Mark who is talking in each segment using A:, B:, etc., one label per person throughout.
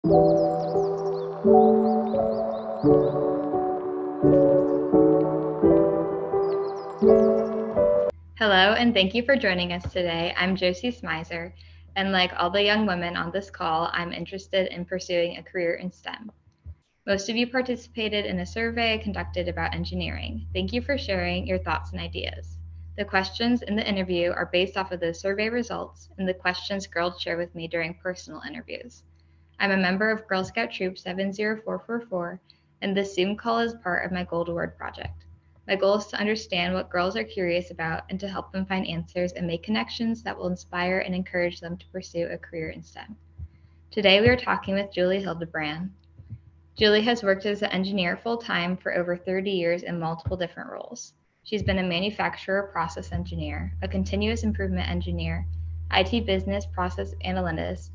A: Hello, and thank you for joining us today. I'm Josie Smizer, and like all the young women on this call, I'm interested in pursuing a career in STEM. Most of you participated in a survey conducted about engineering. Thank you for sharing your thoughts and ideas. The questions in the interview are based off of those survey results and the questions girls share with me during personal interviews. I'm a member of Girl Scout Troop 70444, and this Zoom call is part of my Gold Award project. My goal is to understand what girls are curious about and to help them find answers and make connections that will inspire and encourage them to pursue a career in STEM. Today we are talking with Julie Hildebran. Julie has worked as an engineer full-time for over 30 years in multiple different roles. She's been a manufacturer process engineer, a continuous improvement engineer, IT business process analyst,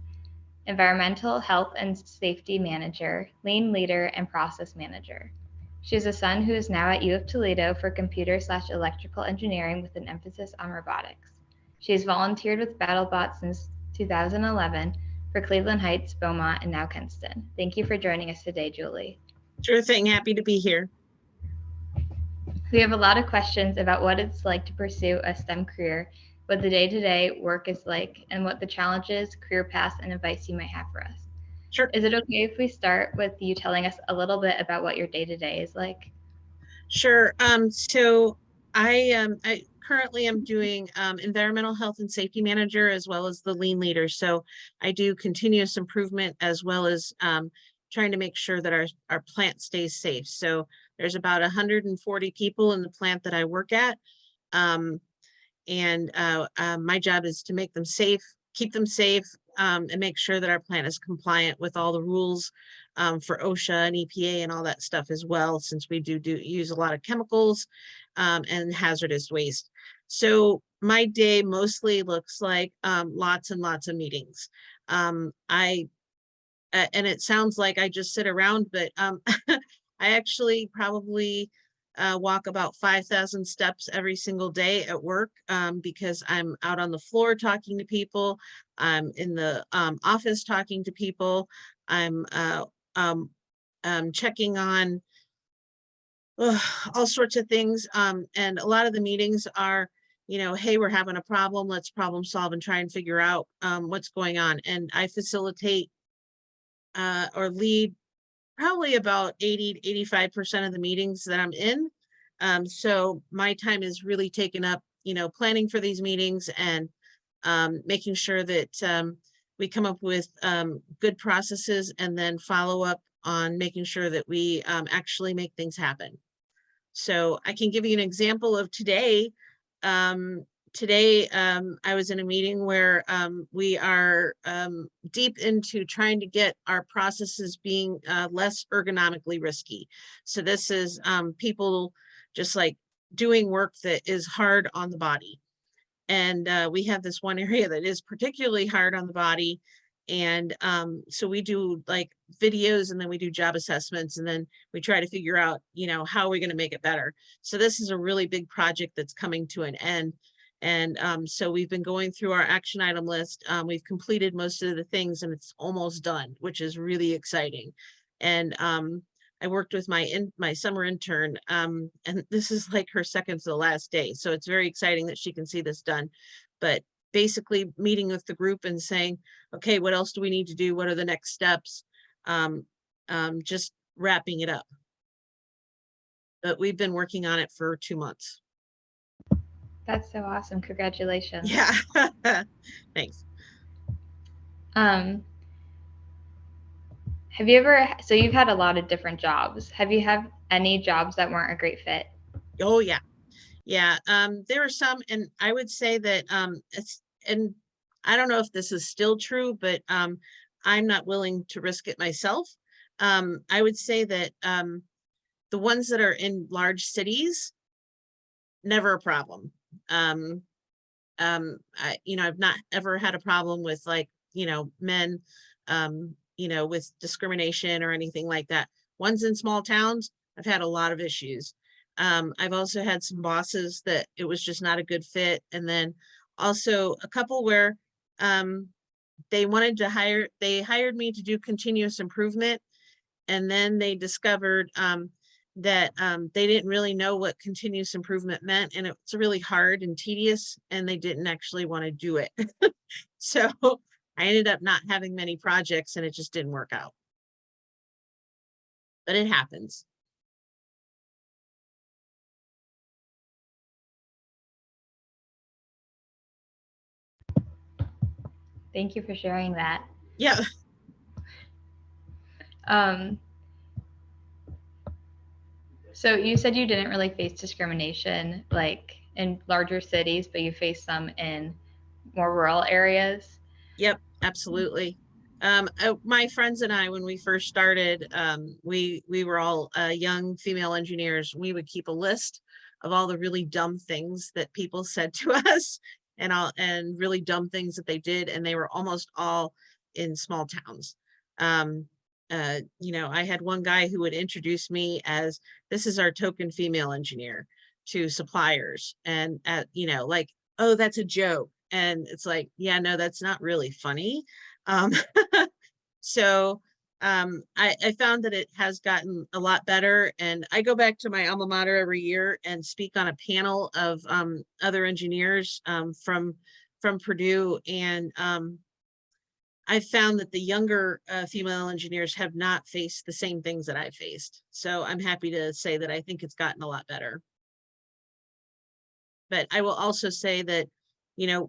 A: environmental health and safety manager, lean leader, and process manager. She has a son who is now at U of Toledo for computer/electrical engineering with an emphasis on robotics. She has volunteered with BattleBot since 2011 for Cleveland Heights, Beaumont, and now Kenston. Thank you for joining us today, Julie.
B: Sure thing. Happy to be here.
A: We have a lot of questions about what it's like to pursue a STEM career, what the day-to-day work is like, and what the challenges, career paths, and advice you might have for us.
B: Sure.
A: Is it okay if we start with you telling us a little bit about what your day-to-day is like?
B: Sure. So I currently am doing environmental health and safety manager as well as the lean leader. So I do continuous improvement as well as trying to make sure that our plant stays safe. So there's about 140 people in the plant that I work at. My job is to make them safe, keep them safe, and make sure that our plant is compliant with all the rules for OSHA and EPA and all that stuff as well, since we do use a lot of chemicals and hazardous waste. So my day mostly looks like lots and lots of meetings. And it sounds like I just sit around, but I actually probably walk about 5,000 steps every single day at work because I'm out on the floor talking to people. I'm in the office talking to people. I'm checking on all sorts of things. And a lot of the meetings are, hey, we're having a problem. Let's problem solve and try and figure out what's going on. And I facilitate or lead probably about 80 to 85% of the meetings that I'm in. So my time is really taken up, planning for these meetings and making sure that we come up with good processes and then follow up on making sure that we actually make things happen. So I can give you an example of today. Today, I was in a meeting where we are deep into trying to get our processes being less ergonomically risky. So this is people just like doing work that is hard on the body. And we have this one area that is particularly hard on the body. And so we do like videos and then we do job assessments and then we try to figure out, how are we going to make it better? So this is a really big project that's coming to an end. And so we've been going through our action item list. We've completed most of the things and it's almost done, which is really exciting. And I worked with my summer intern and this is like her second to the last day. So it's very exciting that she can see this done. But basically meeting with the group and saying, okay, what else do we need to do? What are the next steps? Just wrapping it up. But we've been working on it for 2 months.
A: That's so awesome. Congratulations.
B: Yeah. Thanks.
A: Have you ever, so you've had a lot of different jobs. Have you had any jobs that weren't a great fit?
B: Oh, yeah. Yeah. There are some, and I would say that and I don't know if this is still true, but I'm not willing to risk it myself. I would say that the ones that are in large cities, never a problem. I've not ever had a problem with like, men, with discrimination or anything like that. Ones in small towns, I've had a lot of issues. I've also had some bosses that it was just not a good fit. And then also a couple where they hired me to do continuous improvement. And then they discovered that they didn't really know what continuous improvement meant. And it's really hard and tedious, and they didn't actually want to do it. So I ended up not having many projects, and it just didn't work out. But it happens.
A: Thank you for sharing that.
B: Yeah.
A: So you said you didn't really face discrimination like in larger cities, but you faced some in more rural areas.
B: Yep, absolutely. My friends and I, when we first started, we were all young female engineers. We would keep a list of all the really dumb things that people said to us, and really dumb things that they did, and they were almost all in small towns. I had one guy who would introduce me as, this is our token female engineer, to suppliers, and like, oh, that's a joke. And it's like, yeah, no, that's not really funny. Um, so I found that it has gotten a lot better. And I go back to my alma mater every year and speak on a panel of other engineers from Purdue. And I found that the younger female engineers have not faced the same things that I've faced. So I'm happy to say that I think it's gotten a lot better. But I will also say that,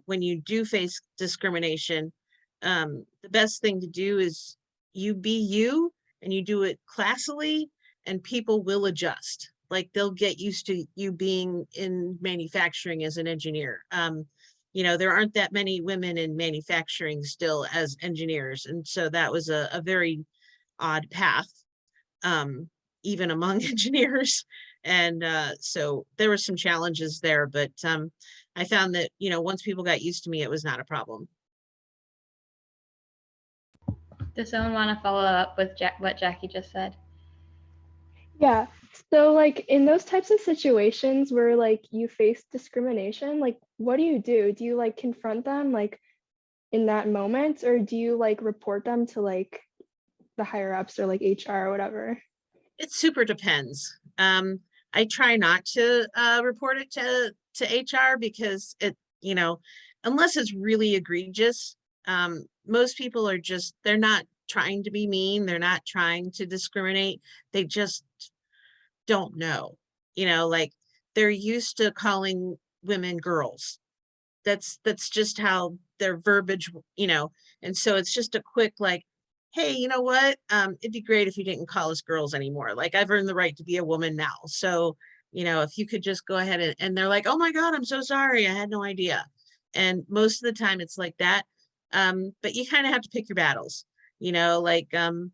B: when you do face discrimination, the best thing to do is you be you, and you do it classily, and people will adjust. Like, they'll get used to you being in manufacturing as an engineer. There aren't that many women in manufacturing still as engineers. And so that was a very odd path, even among engineers. And so there were some challenges there, but I found that, once people got used to me, it was not a problem.
A: Does someone want to follow up with what Jackie just said?
C: Yeah. So like in those types of situations where like you face discrimination, like what do you do? Do you like confront them like in that moment, or do you like report them to like the higher ups or like HR or whatever?
B: It super depends. I try not to report it to HR, because unless it's really egregious, most people are just, they're not trying to be mean. They're not trying to discriminate. They just don't know, like, they're used to calling women girls. That's just how their verbiage, and so it's just a quick, like, hey, you know what? It'd be great if you didn't call us girls anymore. Like, I've earned the right to be a woman now. So, if you could just go ahead and they're like, oh my God, I'm so sorry. I had no idea. And most of the time it's like that. But you kind of have to pick your battles, like, when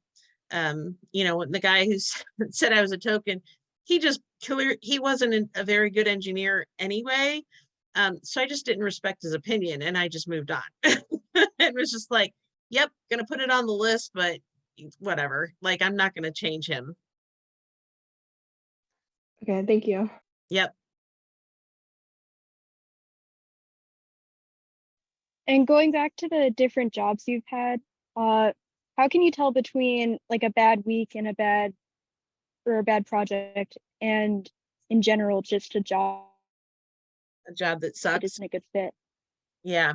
B: the guy who said I was a token, he wasn't a very good engineer anyway. So I just didn't respect his opinion, and I just moved on. It was just like, yep, gonna put it on the list, but whatever. Like, I'm not gonna change him.
C: Okay, thank you.
B: Yep.
D: And going back to the different jobs you've had, how can you tell between like a bad week and a bad project, and in general just a job
B: That
D: that
B: sucks.
D: isn't a good fit?
B: Yeah.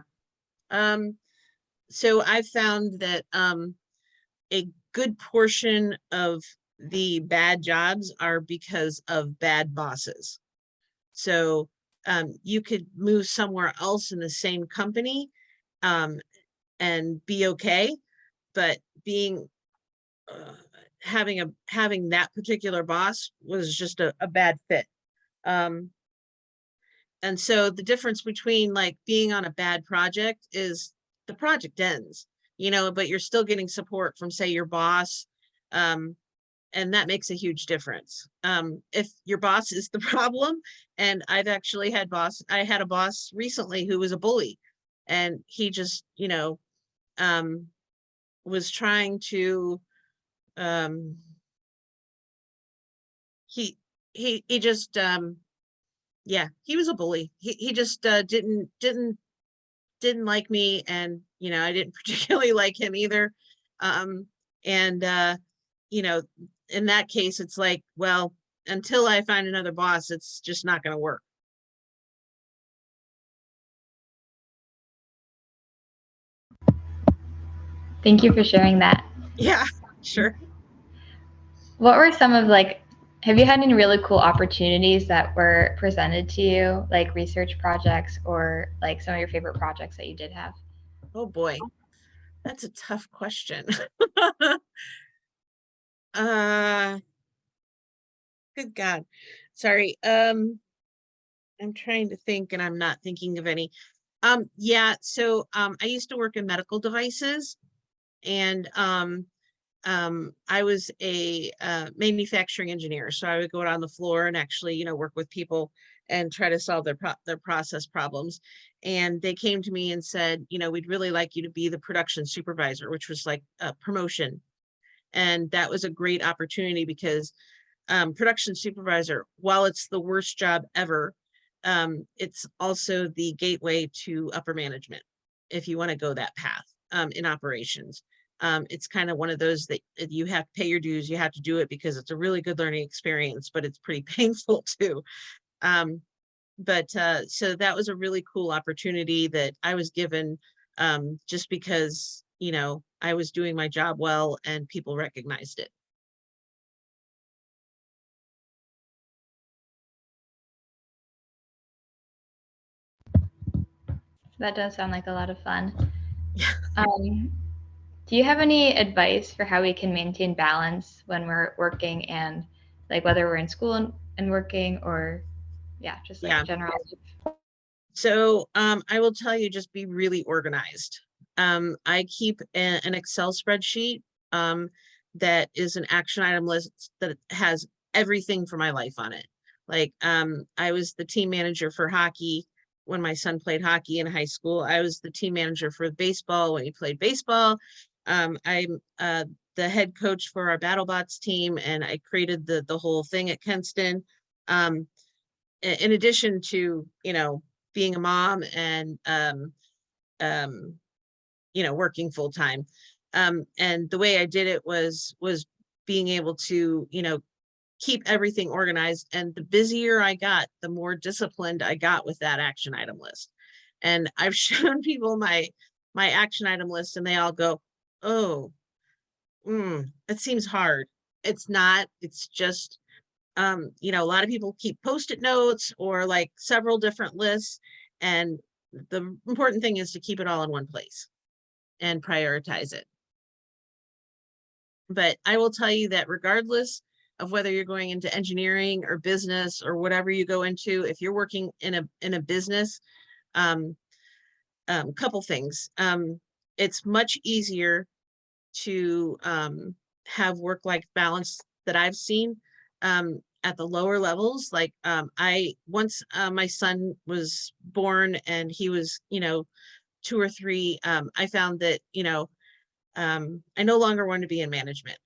B: So I found that a good portion of the bad jobs are because of bad bosses. So you could move somewhere else in the same company and be okay, but having that particular boss was just a bad fit. And so the difference between like being on a bad project is the project ends, but you're still getting support from, say, your boss. And that makes a huge difference. If your boss is the problem, and I've actually I had a boss recently who was a bully, and he just, was trying to, he just, yeah, he was a bully. He just didn't like me, and I didn't particularly like him either. And in that case, it's like, well, until I find another boss, it's just not going to work.
A: Thank you for sharing that.
B: Yeah, sure.
A: What were some of have you had any really cool opportunities that were presented to you, like research projects or like some of your favorite projects that you did have?
B: Oh boy, that's a tough question. Good God. Sorry. I'm trying to think and I'm not thinking of any. Yeah, so I used to work in medical devices, and I was a manufacturing engineer. So I would go out on the floor and actually, work with people and try to solve their process problems. And they came to me and said, we'd really like you to be the production supervisor, which was like a promotion. And that was a great opportunity because production supervisor, while it's the worst job ever, it's also the gateway to upper management if you want to go that path in operations. It's kind of one of those that you have to pay your dues. You have to do it because it's a really good learning experience, but it's pretty painful too. So that was a really cool opportunity that I was given just because, I was doing my job well and people recognized it.
A: That does sound like a lot of fun. Do you have any advice for how we can maintain balance when we're working and whether we're in school and working or just general?
B: So I will tell you, just be really organized. I keep an Excel spreadsheet that is an action item list that has everything for my life on it. Like I was the team manager for hockey when my son played hockey in high school. I was the team manager for baseball when he played baseball. I'm the head coach for our BattleBots team, and I created the whole thing at Kenston. In addition to, being a mom and, working full time. And the way I did it was being able to, keep everything organized. And the busier I got, the more disciplined I got with that action item list. And I've shown people my action item list and they all go, oh, it seems hard. It's not, it's just, a lot of people keep post-it notes or like several different lists. And the important thing is to keep it all in one place and prioritize it. But I will tell you that regardless of whether you're going into engineering or business or whatever you go into, if you're working in a business, couple things. It's much easier to have work-life balance that I've seen at the lower levels. Like once my son was born and he was, 2 or 3, I found that, I no longer want to be in management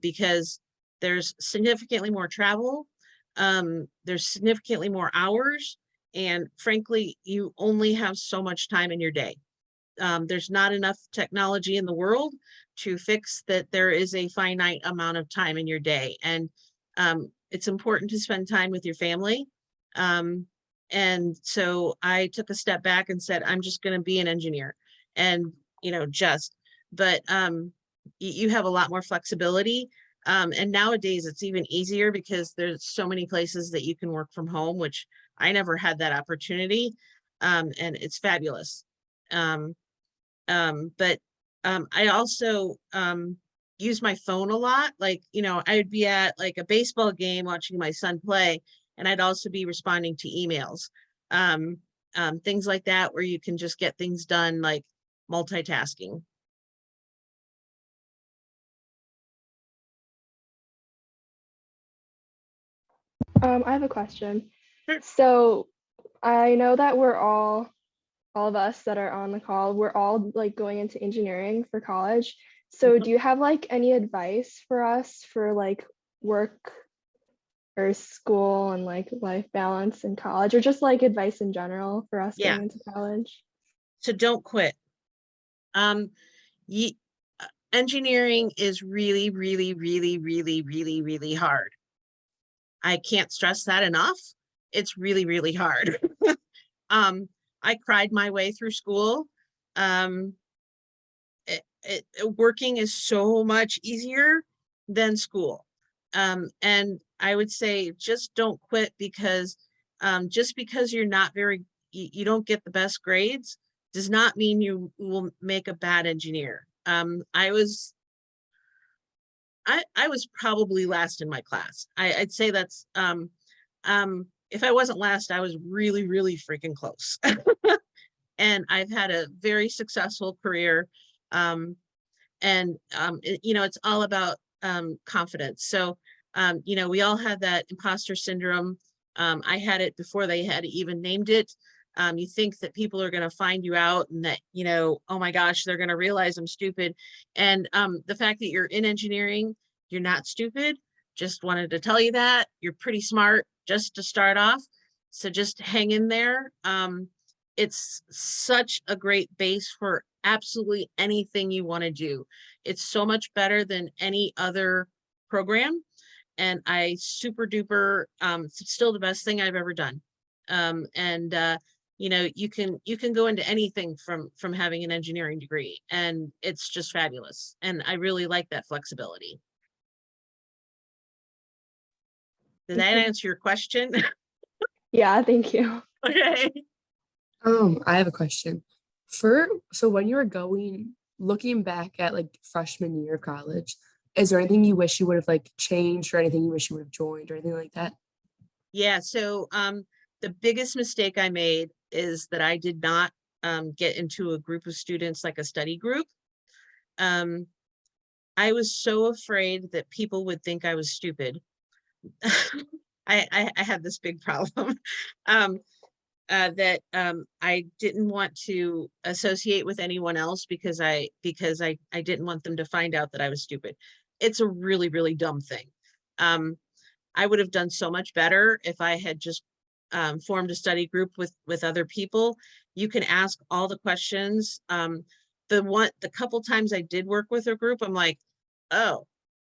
B: because there's significantly more travel. There's significantly more hours. And frankly, you only have so much time in your day. There's not enough technology in the world to fix that there is a finite amount of time in your day. And it's important to spend time with your family. And so I took a step back and said, I'm just going to be an engineer and, but you have a lot more flexibility. And nowadays it's even easier because there's so many places that you can work from home, which I never had that opportunity. And it's fabulous. But I also use my phone a lot. Like, I would be at like a baseball game watching my son play, and I'd also be responding to emails. Things like that where you can just get things done, like multitasking.
C: I have a question.
B: Sure.
C: So I know that we're all of us that are on the call, we're all like going into engineering for college. So do you have like any advice for us for like work or school and like life balance in college, or just like advice in general for us getting into college?
B: So don't quit. Ye- Engineering is really, really, really, really, really, really hard. I can't stress that enough. It's really, really hard. I cried my way through school. Um, Working is so much easier than school. And I would say just don't quit, because just because you're not you don't get the best grades does not mean you will make a bad engineer. I was probably last in my class. I'd say that's if I wasn't last, I was really, really freaking close. And I've had a very successful career. It's all about confidence. So, we all have that imposter syndrome. I had it before they had even named it. You think that people are going to find you out, and that, oh my gosh, they're going to realize I'm stupid. And the fact that you're in engineering, you're not stupid. Just wanted to tell you that you're pretty smart just to start off. So just hang in there. It's such a great base for absolutely anything you want to do. It's so much better than any other program. And I super duper, it's still the best thing I've ever done. You can go into anything from having an engineering degree, and it's just fabulous. And I really like that flexibility. Did that answer your question?
C: Yeah, thank you.
B: Okay.
E: I have a question. So when you were looking back at like freshman year of college, is there anything you wish you would have like changed, or anything you wish you would have joined, or anything like that?
B: Yeah, so the biggest mistake I made is that I did not get into a group of students, like a study group. I was so afraid that people would think I was stupid. I had this big problem. That I didn't want to associate with anyone else because I didn't want them to find out that I was stupid. It's a really, really dumb thing. I would have done so much better if I had just formed a study group with other people. You can ask all the questions. The couple times I did work with a group, I'm like, oh,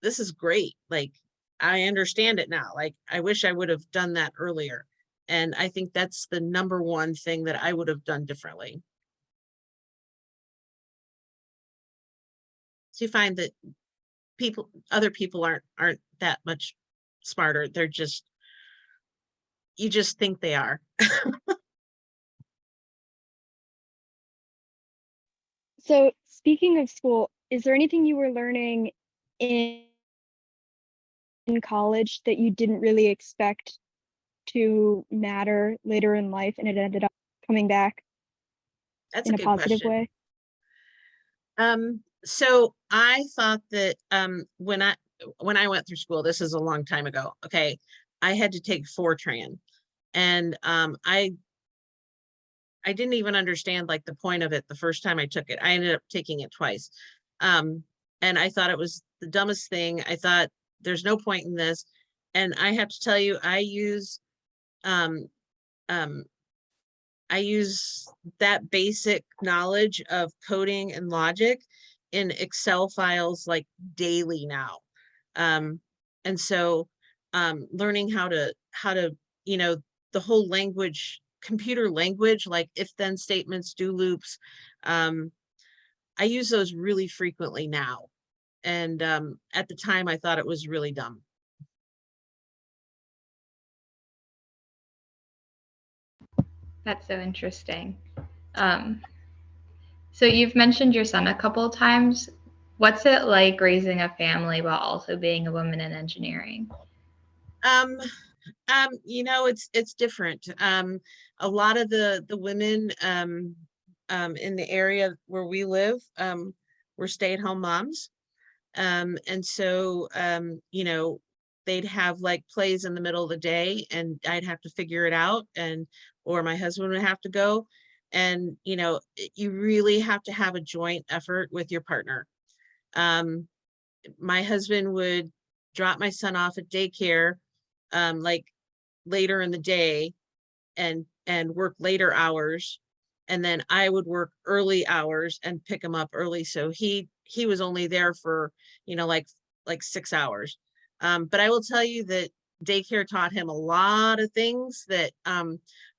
B: this is great. Like, I understand it now. Like, I wish I would have done that earlier. And I think that's the number one thing that I would have done differently. So you find that other people aren't that much smarter. They're just, you just think they are.
D: So speaking of school, is there anything you were learning in college that you didn't really expect to matter later in life, and it ended up coming back
B: That's
D: in
B: a
D: a
B: good
D: positive
B: question.
D: way?
B: So I thought that when I went through school, this is a long time ago. Okay, I had to take Fortran, and I didn't even understand like the point of it the first time I took it. I ended up taking it twice. And I thought it was the dumbest thing. I thought there's no point in this. And I have to tell you, um, I use that basic knowledge of coding and logic in Excel files like daily now. And so learning how to, the whole language, computer language, like if then statements, do loops. I use those really frequently now. And at the time I thought it was really dumb.
A: That's so interesting. So you've mentioned your son a couple of times. What's it like raising a family while also being a woman in engineering?
B: It's different. A lot of the women in the area where we live were stay-at-home moms. And so they'd have like plays in the middle of the day, and I'd have to figure it out, or my husband would have to go. And you really have to have a joint effort with your partner. My husband would drop my son off at daycare like later in the day and work later hours. and then I would work early hours and pick him up early. So he was only there for, like 6 hours. But I will tell you that daycare taught him a lot of things that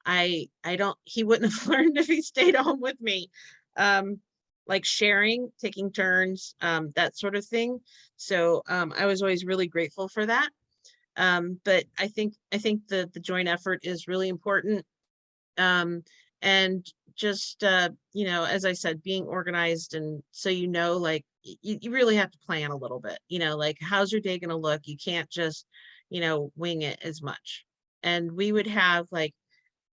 B: he wouldn't have learned if he stayed home with me. Like sharing, taking turns, that sort of thing. So I was always really grateful for that. But I think the joint effort is really important. And just as I said, being organized, and so like you really have to plan a little bit, like how's your day gonna look? You can't just wing it as much. And we would have like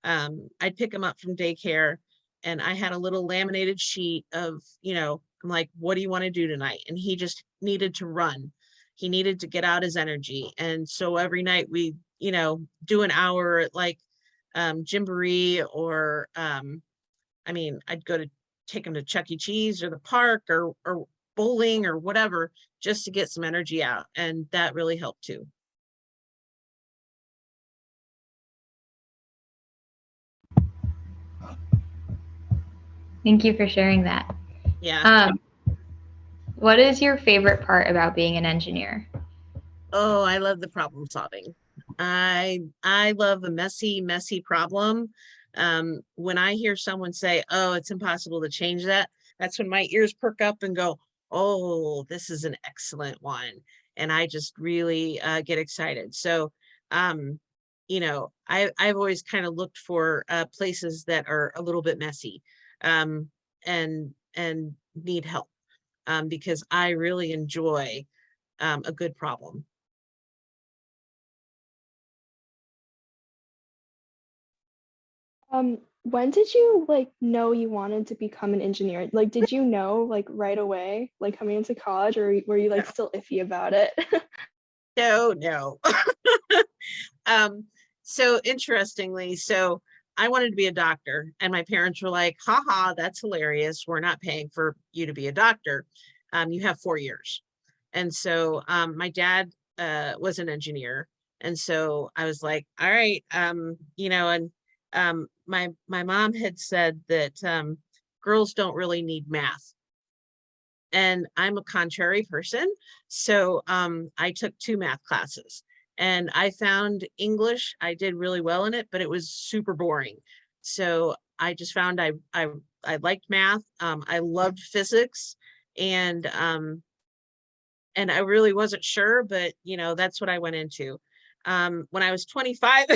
B: I'd pick him up from daycare, and I had a little laminated sheet of, I'm like, what do you want to do tonight? And he just needed to run. He needed to get out his energy. And so every night we, do an hour at like Gymboree, or I'd go to take him to Chuck E. Cheese or the park or bowling or whatever, just to get some energy out. And that really helped too.
A: Thank you for sharing that.
B: Yeah.
A: What is your favorite part about being an engineer?
B: Oh, I love the problem solving. I love a messy problem. When I hear someone say, oh, it's impossible to change that, that's when my ears perk up and go, oh, this is an excellent one. And I just really get excited. So, I've always kind of looked for places that are a little bit messy and need help, because I really enjoy a good problem.
C: When did you like know you wanted to become an engineer? Like, did you know like right away, like coming into college, or were you like still iffy about it?
B: No. So interestingly, so I wanted to be a doctor, and my parents were like, haha, that's hilarious. We're not paying for you to be a doctor. You have 4 years. And so my dad was an engineer. And so I was like, all right, and my mom had said that girls don't really need math. And I'm a contrary person. So I took 2 math classes, and I found English, I did really well in it, but it was super boring. So I just found I liked math. I loved physics, and I really wasn't sure, but that's what I went into. When I was 25,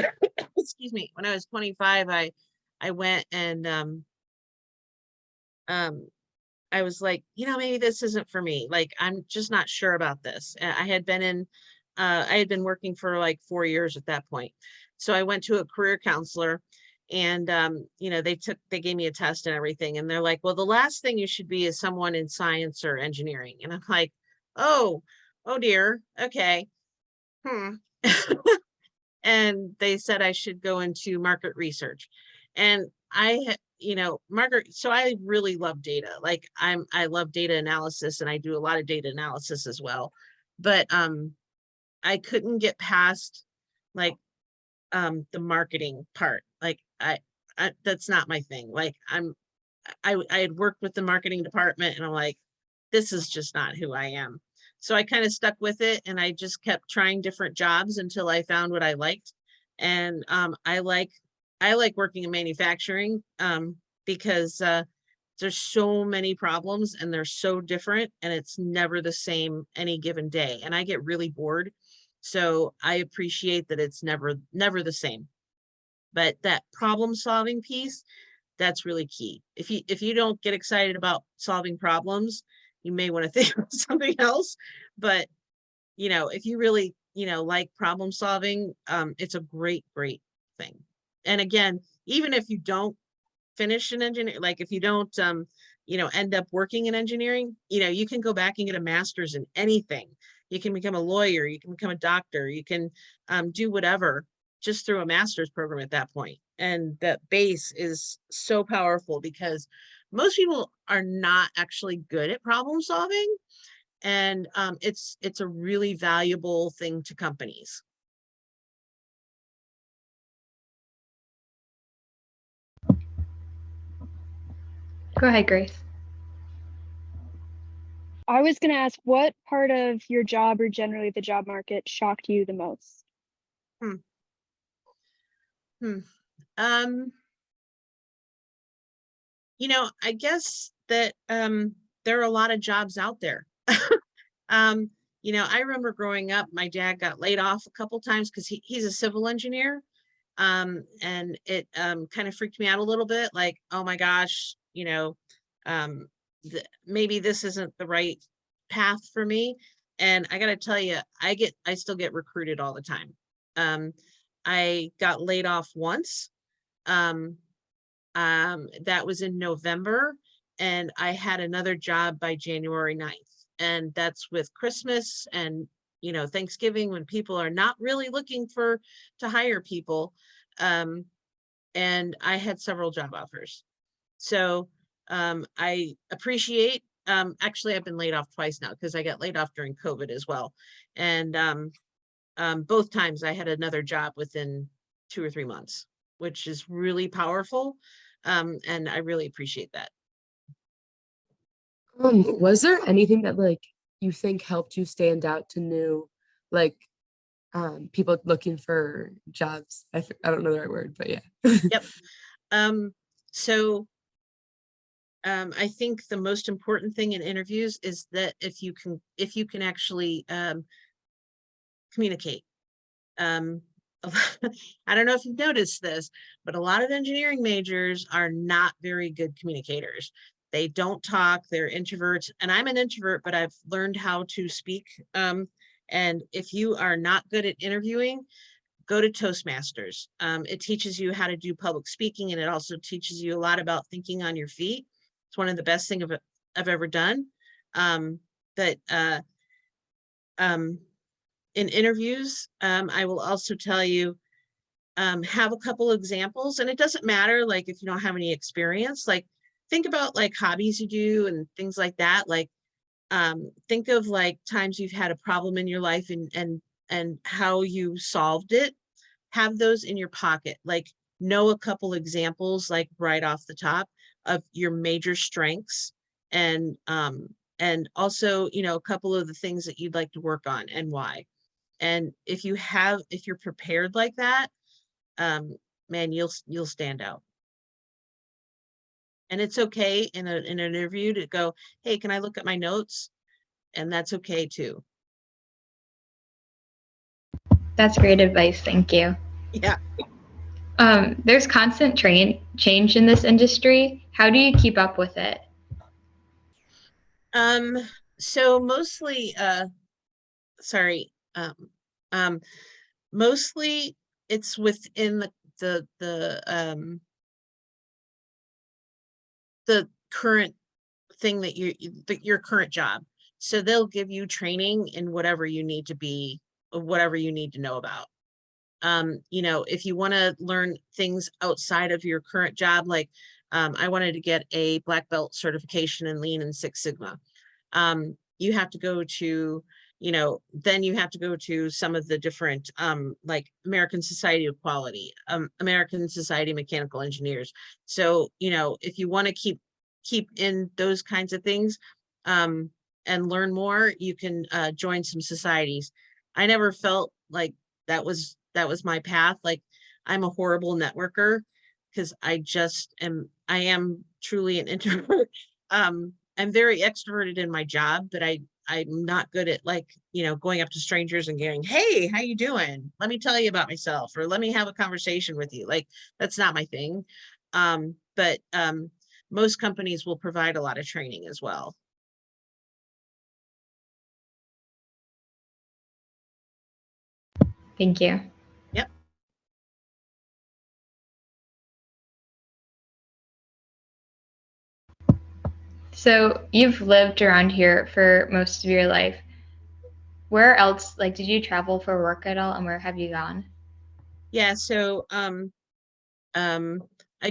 B: excuse me, when I was 25, I went and I was like, maybe this isn't for me. Like, I'm just not sure about this. I had been working for like 4 years at that point. So I went to a career counselor, and, they gave me a test and everything. And they're like, well, the last thing you should be is someone in science or engineering. And I'm like, oh dear. Okay. And they said I should go into market research. And Margaret, so I really love data. Like I love data analysis, and I do a lot of data analysis as well. But I couldn't get past like the marketing part. Like I that's not my thing. Like I had worked with the marketing department, and I'm like, this is just not who I am. So I kind of stuck with it, and I just kept trying different jobs until I found what I liked. And I like working in manufacturing, because there's so many problems, and they're so different, and it's never the same any given day. And I get really bored. So I appreciate that it's never the same. But that problem solving piece, that's really key. If you don't get excited about solving problems, you may want to think of something else. But if you really like problem solving, it's a great thing. And again, even if you don't finish an engineer, like if you don't end up working in engineering, you can go back and get a master's in anything. You can become a lawyer, you can become a doctor, you can do whatever just through a master's program at that point. And that base is so powerful, because most people are not actually good at problem solving. And it's a really valuable thing to companies.
A: Go ahead, Grace.
D: I was going to ask, what part of your job or generally the job market shocked you the most?
B: I guess that there are a lot of jobs out there. I remember growing up, my dad got laid off a couple times because he's a civil engineer. And it kind of freaked me out a little bit, like, oh my gosh, maybe this isn't the right path for me. And I got to tell you, I still get recruited all the time. I got laid off once. That was in November, and I had another job by January 9th. And that's with Christmas and, Thanksgiving, when people are not really looking to hire people. And I had several job offers. So I appreciate, actually, I've been laid off twice now because I got laid off during COVID as well. And both times I had another job within 2 or 3 months, which is really powerful. And I really appreciate that.
E: Was there anything that like you think helped you stand out to new like people looking for jobs? I don't know the right word, but yeah.
B: Yep. So I think the most important thing in interviews is that if you can actually communicate. I don't know if you've noticed this, but a lot of engineering majors are not very good communicators. They don't talk, they're introverts. And I'm an introvert, but I've learned how to speak. And if you are not good at interviewing, go to Toastmasters. It teaches you how to do public speaking, and it also teaches you a lot about thinking on your feet. It's one of the best things I've ever done. In interviews, I will also tell you, have a couple examples, and it doesn't matter, like, if you don't have any experience, like, think about like hobbies you do and things like that. Like, think of like times you've had a problem in your life and how you solved it. Have those in your pocket, like know a couple examples, like right off the top, of your major strengths, and also, a couple of the things that you'd like to work on and why. And if you're prepared like that, man, you'll stand out. And it's okay in an interview to go, hey, can I look at my notes? And that's okay too.
A: That's great advice. Thank you.
B: Yeah.
A: There's constant change in this industry. How do you keep up with it?
B: So mostly, mostly it's within the current thing that your current job. So they'll give you training in whatever you need to know about. If you want to learn things outside of your current job, like I wanted to get a black belt certification in Lean and Six Sigma. You have to go to, then you have to go to some of the different, like American Society of Quality, American Society of Mechanical Engineers. So, if you want to keep in those kinds of things, and learn more, you can join some societies. I never felt like that was my path. Like, I'm a horrible networker because I am truly an introvert. I'm very extroverted in my job, but I'm not good at, like, going up to strangers and going, hey, how you doing? Let me tell you about myself, or let me have a conversation with you. Like, that's not my thing. But most companies will provide a lot of training as well.
A: Thank you.
B: Yep.
A: So you've lived around here for most of your life. Where else, like, did you travel for work at all, and where have you gone?
B: Yeah, so I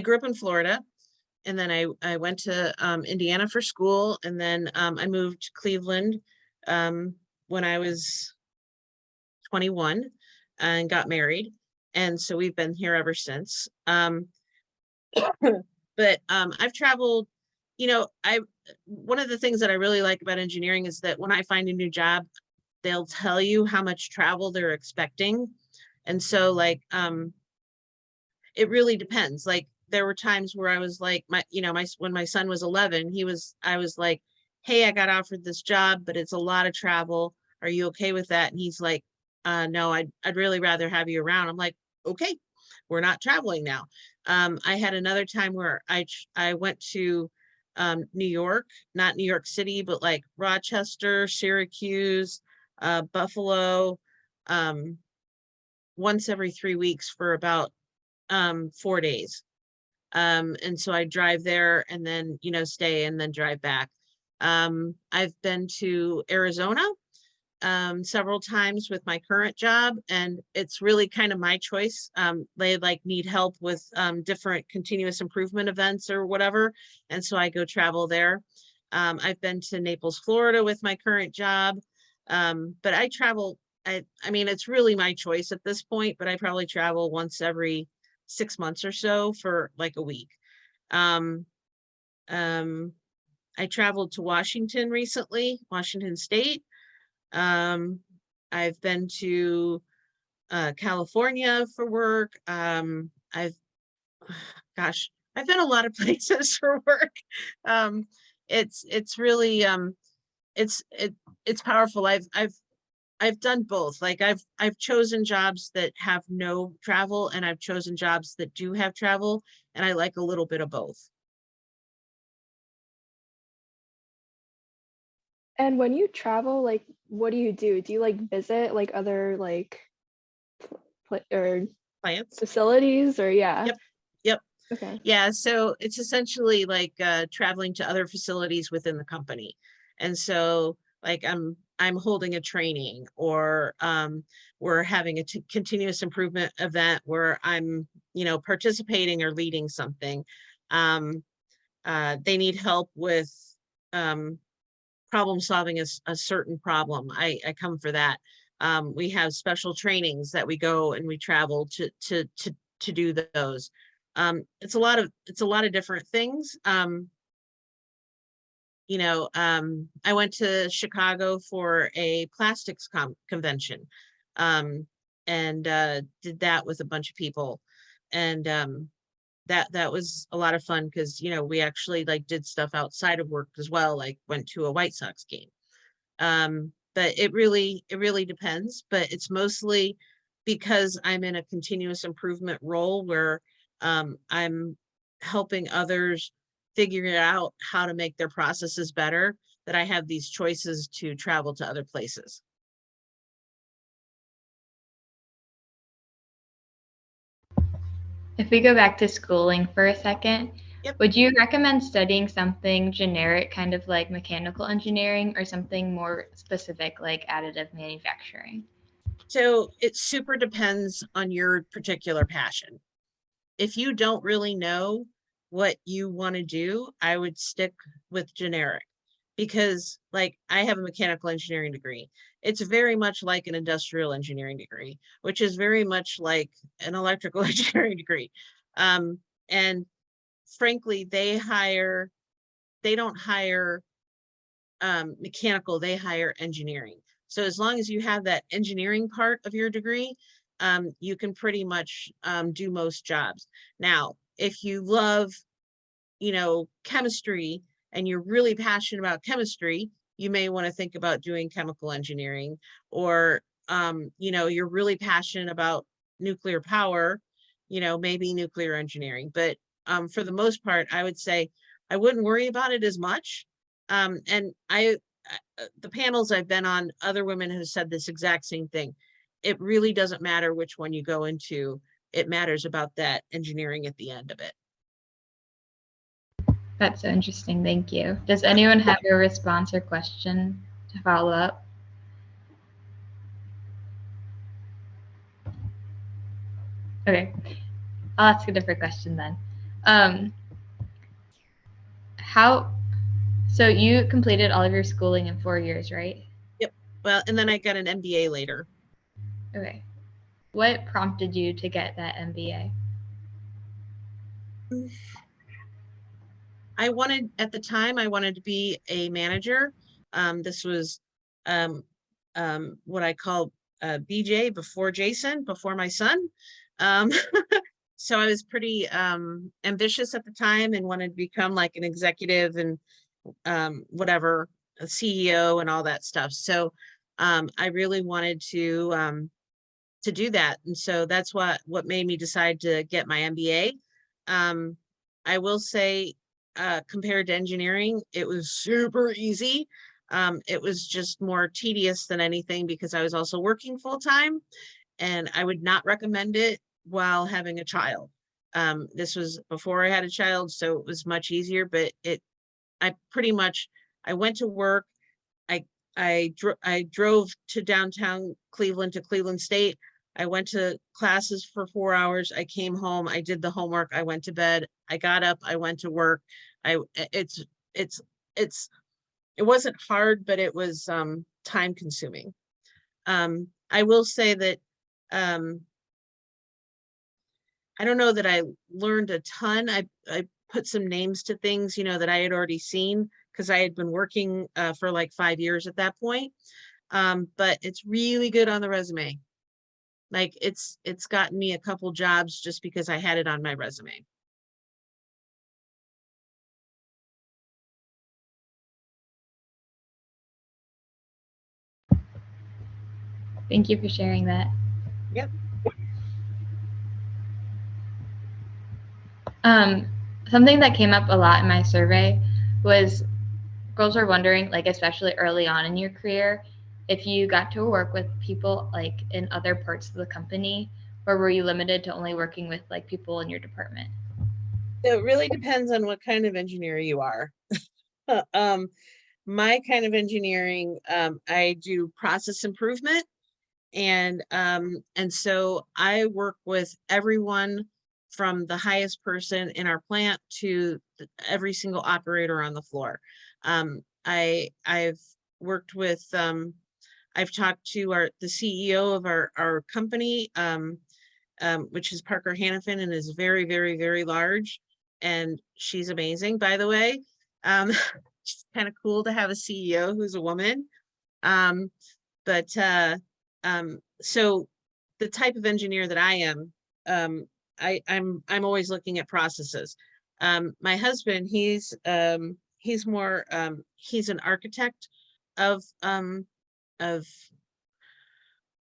B: grew up in Florida, and then I went to Indiana for school, and then I moved to Cleveland when I was 21 and got married, and so we've been here ever since. But I've traveled you know, one of the things that I really like about engineering is that when I find a new job, they'll tell you how much travel they're expecting. And so like, it really depends. Like there were times where I was like, when my son was 11, I was like, hey, I got offered this job, but it's a lot of travel. Are you okay with that? And he's like, no, I'd really rather have you around. I'm like, okay, we're not traveling now. I had another time where I went to New York, not New York City, but like Rochester, Syracuse, Buffalo, once every 3 weeks for about 4 days. And so I drive there and then, stay and then drive back. I've been to Arizona several times with my current job, and it's really kind of my choice. They like need help with different continuous improvement events or whatever. And so I go travel there. I've been to Naples, Florida with my current job. But I travel, I mean, it's really my choice at this point, but I probably travel once every 6 months or so for like a week. Um, um, I traveled to Washington recently, Washington State. I've been to California for work. I've been a lot of places for work. It's really it's powerful. I've done both. Like I've chosen jobs that have no travel, and I've chosen jobs that do have travel, and I like a little bit of both.
C: And when you travel, like, what do you do? Do you like visit like other like or
B: Clients.
C: facilities or yeah?
B: Yep.
C: Okay.
B: Yeah, so it's essentially like traveling to other facilities within the company. And so like I'm holding a training, or we're having a continuous improvement event where I'm, participating or leading something. They need help with problem solving a certain problem. I come for that. We have special trainings that we go and we travel to do those. It's a lot of different things. I went to Chicago for a plastics convention, and did that with a bunch of people, and that was a lot of fun because we actually like did stuff outside of work as well, like went to a White Sox game. But it really depends, but it's mostly because I'm in a continuous improvement role where I'm helping others figure out how to make their processes better, that I have these choices to travel to other places.
A: If we go back to schooling for a second,
B: Yep.
A: would you recommend studying something generic, kind of like mechanical engineering, or something more specific like additive manufacturing?
B: So it super depends on your particular passion. If you don't really know what you want to do, I would stick with generic, because like I have a mechanical engineering degree. It's very much like an industrial engineering degree, which is very much like an electrical engineering degree. And frankly, they don't hire mechanical, they hire engineering. So as long as you have that engineering part of your degree, you can pretty much do most jobs. Now, if you love, chemistry, and you're really passionate about chemistry, you may want to think about doing chemical engineering, or, you're really passionate about nuclear power, maybe nuclear engineering. But for the most part, I would say I wouldn't worry about it as much. And the panels I've been on, other women have said this exact same thing. It really doesn't matter which one you go into. It matters about that engineering at the end of it.
A: That's so interesting. Thank you. Does anyone have a response or question to follow up? Okay, I'll ask a different question then. So you completed all of your schooling in 4 years, right?
B: Yep. Well, and then I got an MBA later.
A: Okay. What prompted you to get that MBA?
B: at the time, I wanted to be a manager. This was what I call BJ, before Jason, before my son. So I was pretty ambitious at the time and wanted to become like an executive and whatever, a CEO and all that stuff. So I really wanted to do that. And so that's what made me decide to get my MBA. I will say, compared to engineering, it was super easy. It was just more tedious than anything because I was also working full time, and I would not recommend it while having a child. This was before I had a child, so it was much easier, but I went to work. I drove to downtown Cleveland, to Cleveland State. I went to classes for 4 hours. I came home, I did the homework, I went to bed, I got up, I went to work. It wasn't hard, but it was time consuming. I will say that I don't know that I learned a ton. I put some names to things, that I had already seen because I had been working for like 5 years at that point. But it's really good on the resume. Like it's gotten me a couple jobs just because I had it on my resume.
A: Thank you for sharing that.
B: Yep.
A: Something that came up a lot in my survey was girls are wondering, like especially early on in your career, if you got to work with people like in other parts of the company, or were you limited to only working with like people in your department?
B: It really depends on what kind of engineer you are. My kind of engineering, I do process improvement, and so I work with everyone from the highest person in our plant to every single operator on the floor. I've worked with I've talked to the CEO of our company, which is Parker Hannafin, and is very, very, very large. And she's amazing, by the way. It's kind of cool to have a CEO who's a woman. So the type of engineer that I am, I'm always looking at processes. My husband, he's more he's an architect of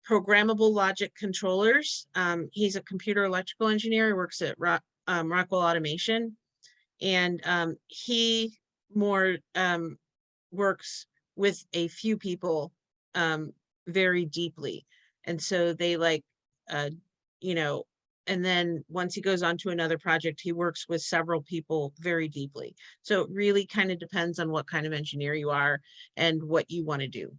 B: programmable logic controllers. He's a computer electrical engineer. He works at Rockwell Automation, and he more works with a few people very deeply. And so they and then once he goes on to another project, he works with several people very deeply. So it really kind of depends on what kind of engineer you are and what you want to do.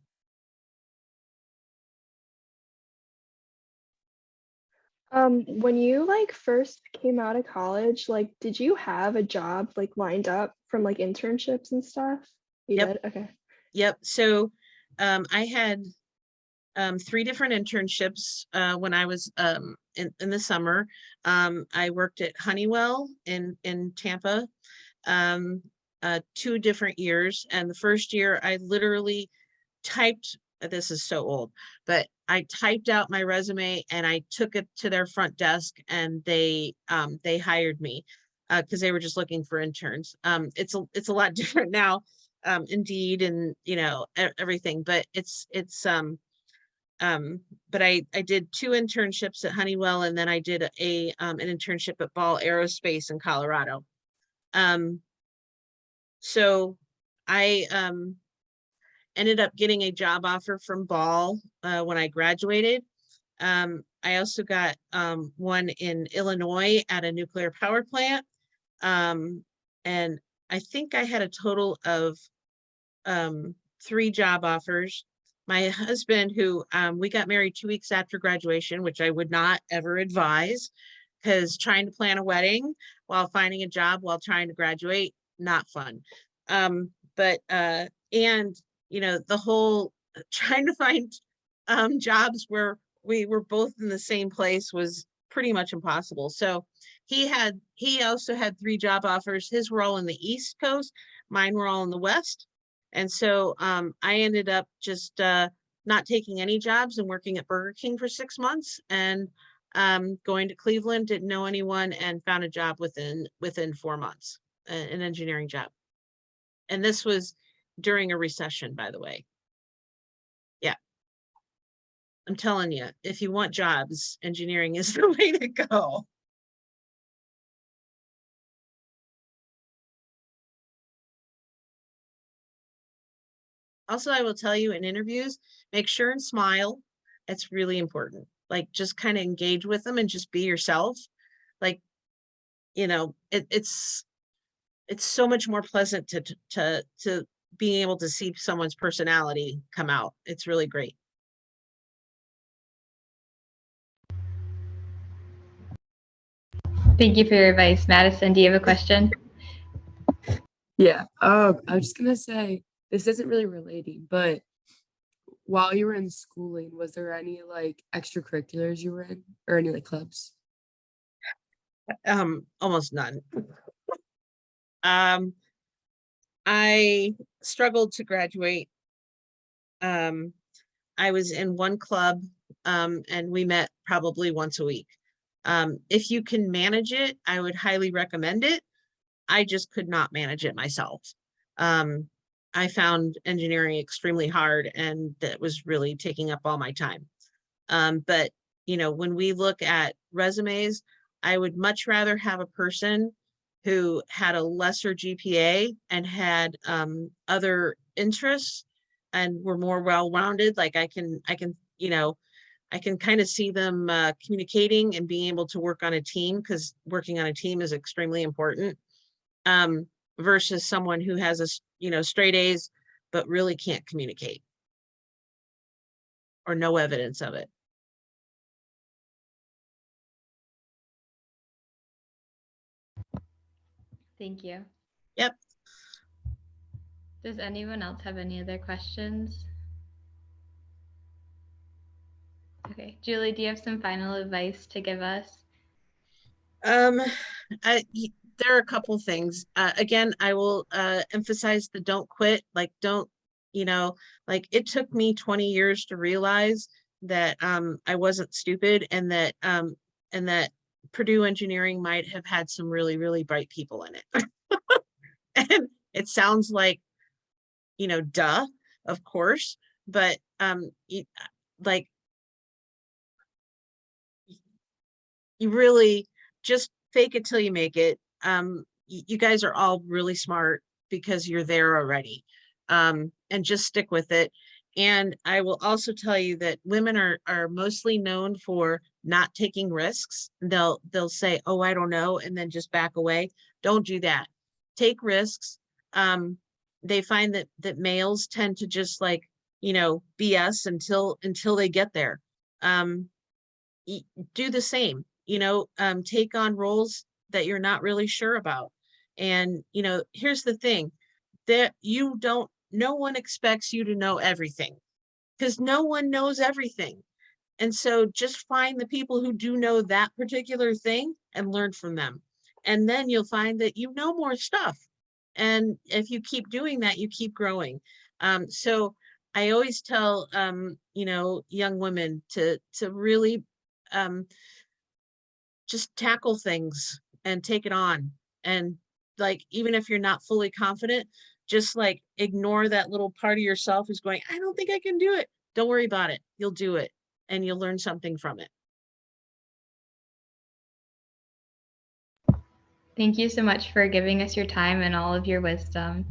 C: When you like first came out of college, like did you have a job like lined up from like internships and stuff? You
B: Yep.
C: did? Okay.
B: Yep. So I had 3 different internships when I was in the summer. I worked at Honeywell in Tampa 2 different years. And the first year I literally typed, this is so old, but I typed out my resume and I took it to their front desk, and they hired me because they were just looking for interns. It's a lot different now, Indeed, and everything, but but I did 2 internships at Honeywell, and then I did an internship at Ball Aerospace in Colorado. So I ended up getting a job offer from Ball when I graduated. I also got one in Illinois at a nuclear power plant. And I think I had a total of 3 job offers. My husband, who we got married 2 weeks after graduation, which I would not ever advise, because trying to plan a wedding while finding a job while trying to graduate, not fun. The whole trying to find jobs where we were both in the same place was pretty much impossible. So he also had 3 job offers. His were all in the East Coast, mine were all in the West. And so I ended up just not taking any jobs and working at Burger King for 6 months, and going to Cleveland, didn't know anyone, and found a job within 4 months, an engineering job. And this was during a recession, by the way. Yeah. I'm telling you, if you want jobs, engineering is the way to go. Also, I will tell you in interviews, make sure and smile. It's really important. Like, just kind of engage with them and just be yourself. Like, you know, it's so much more pleasant to being able to see someone's personality come out. It's really great.
A: Thank you for your advice. Madison, do you have a question?
E: Yeah. I was just gonna say, this isn't really relating, but while you were in schooling, was there any like extracurriculars you were in, or any like clubs?
B: Almost none. I struggled to graduate. I was in one club, and we met probably once a week. If you can manage it, I would highly recommend it. I just could not manage it myself. I found engineering extremely hard, and that was really taking up all my time. But you know, when we look at resumes, I would much rather have a person who had a lesser GPA and had other interests and were more well-rounded. Like I can, you know, I can kind of see them communicating and being able to work on a team, because working on a team is extremely important. Versus someone who has straight A's, but really can't communicate or no evidence of it.
A: Thank you.
B: Yep.
A: Does anyone else have any other questions? Okay, Julie, do you have some final advice to give us?
B: There are a couple things. Again, I will emphasize the don't quit. Like, don't, like, it took me 20 years to realize that I wasn't stupid, and that Purdue engineering might have had some really, really bright people in it. And it sounds like, duh, of course, but like, you really just fake it till you make it. You guys are all really smart because you're there already, and just stick with it. And I will also tell you that women are mostly known for not taking risks. They'll say, oh, I don't know, and then just back away. Don't do that. Take risks. They find that males tend to just like, BS until they get there. Do the same. Take on roles that you're not really sure about. And, here's the thing, that no one expects you to know everything, because no one knows everything. And so just find the people who do know that particular thing and learn from them. And then you'll find that you know more stuff. And if you keep doing that, you keep growing. So I always tell, young women to really, just tackle things and take it on. And like, even if you're not fully confident, just like ignore that little part of yourself who's going, I don't think I can do it. Don't worry about it. You'll do it, and you'll learn something from it.
A: Thank you so much for giving us your time and all of your wisdom.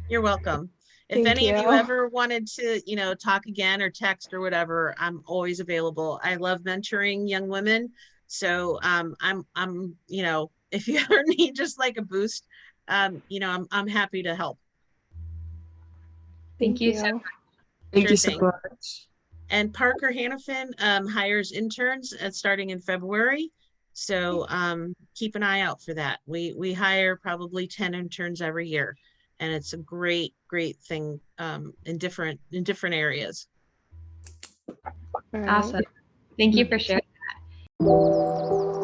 B: You're welcome. If any of you ever wanted to, talk again or text or whatever, I'm always available. I love mentoring young women. So I'm if you ever need just like a boost, I'm happy to help.
A: Thank you so much.
E: Thank you so much.
B: And Parker Hannafin hires interns starting in February. So keep an eye out for that. We hire probably 10 interns every year, and it's a great thing in different areas.
A: Awesome. Thank you for sharing that.